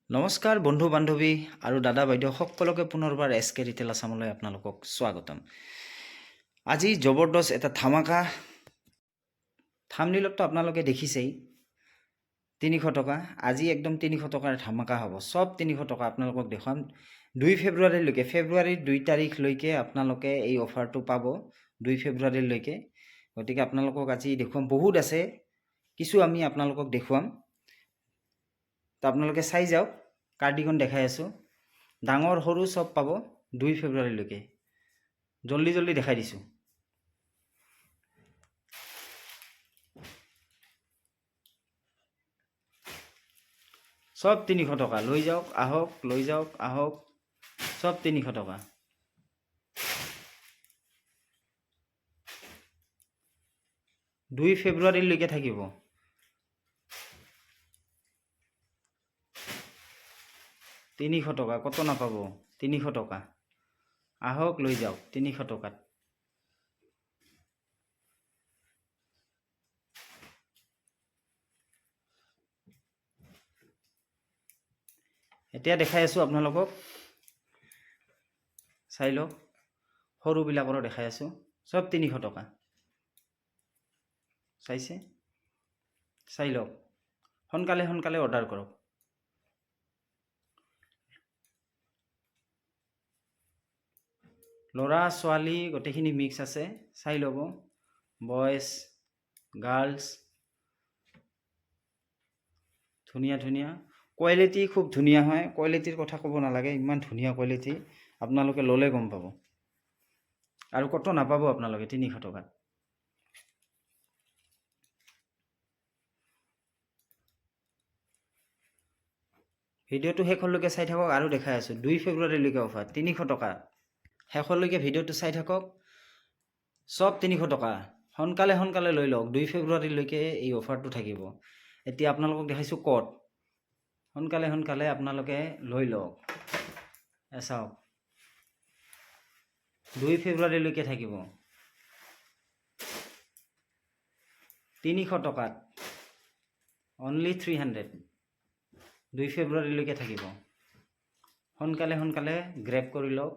নমস্কাৰ বন্ধু বান্ধৱী আৰু দাদা বাইদেউ সকলোকে পুনৰবাৰ SK ৰিটেল আছামলৈ আপোনালোকক স্বাগতম। আজি জবৰদস্ত এটা ধামাকা থাম্বনেইলতো আপোনালোকে দেখিছেই 300 টকা। আজি একদম 300 টকাৰ ধামাকা হ'ব। সব 300 টকা আপোনালোকক দেখাম। 2 ফেব্ৰুৱাৰীলৈকে ফেব্ৰুৱাৰীৰ 2 তাৰিখলৈকে আপোনালোকে এই অফাৰটো পাব 2 ফেব্ৰুৱাৰীলৈকে। গতিকে আপোনালোকক আজি দেখুৱাম, বহুত আছে, কিছু আমি আপোনালোকক দেখুৱাম। তো আপোনালোকে চাই যাওক, কাৰ্ডিখন দেখাই আছোঁ, ডাঙৰ সৰু সব পাব 2 ফেব্ৰুৱাৰীলৈকে। জলদি জলদি দেখাই দিছোঁ। সব 300 টকা, লৈ যাওক আহক, লৈ যাওক আহক, সব 300 টকা। দুই ফেব্ৰুৱাৰীলৈকে থাকিব। তিনিশ টকা, কত নাপাব, 300 টকা। আহক লৈ যাওক 300 টকাত। এতিয়া দেখাই আছোঁ আপোনালোকক, চাই লওক, সৰুবিলাকৰো দেখাই আছোঁ, সব 300 টকা। চাইছে, চাই লওক, সোনকালে সোনকালে অৰ্ডাৰ কৰক। ল'ৰা ছোৱালী গোটেইখিনি মিক্স আছে, চাই ল'ব, বয়েজ গাৰ্লছ, ধুনীয়া ধুনীয়া কোৱালিটি, খুব ধুনীয়া হয়। কোৱালিটিৰ কথা ক'ব নালাগে, ইমান ধুনীয়া কোৱালিটি, আপোনালোকে ল'লে গম পাব। আৰু কত নাপাব আপোনালোকে 300 টকাত। ভিডিঅ'টো শেষলৈকে চাই থাকক, আৰু দেখাই আছোঁ 2 ফেব্ৰুৱাৰীলৈকে অফাৰ 300 টকা। শেষলৈকে ভিডিঅ'টো চাই থাকক, সব 300 টকা। সোনকালে সোনকালে লৈ লওক, 2 ফেব্ৰুৱাৰীলৈকে এই অফাৰটো থাকিব। এতিয়া আপোনালোকক দেখাইছোঁ ক'ত, সোনকালে সোনকালে আপোনালোকে লৈ লওক। চাওক, 2 ফেব্ৰুৱাৰীলৈকে থাকিব 300 টকাত, অনলি 300। 2 ফেব্ৰুৱাৰীলৈকে থাকিব, সোনকালে সোনকালে গ্ৰেব কৰি লওক।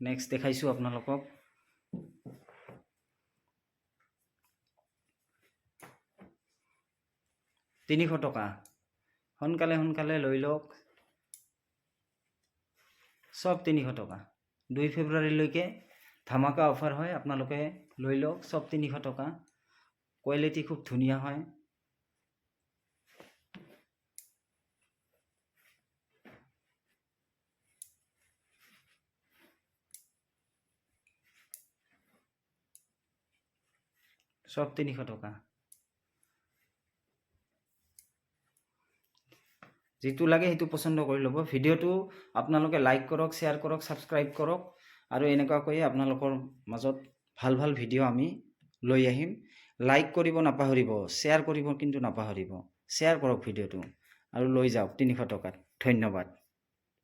নেক্সট দেখাইছোঁ আপোনালোকক, তিনিশ টকা, সোনকালে সোনকালে লৈ লওক, সব 300 টকা। 2 ফেব্ৰুৱাৰীলৈকে ধামাকা অফাৰ হয়, আপোনালোকে লৈ লওক, সব 300 টকা। কোৱালিটি খুব ধুনীয়া হয়। সব 300 টকা। যেটো লাগে সেইটো পছন্দ কৰি ল'ব। ভিডিঅ'টো আপোনালোকে লাইক কৰক, শ্বেয়াৰ কৰক, ছাবস্ক্ৰাইব কৰক, আৰু এনেকুৱাকৈ আপোনালোকৰ মাজত ভাল ভাল ভিডিঅ' আমি লৈ আহিম। লাইক কৰিব নাপাহৰিব, শ্বেয়াৰ কৰিব কিন্তু নাপাহৰিব। শ্বেয়াৰ কৰক ভিডিঅ'টো আৰু লৈ যাওক 300 টকাত। ধন্যবাদ।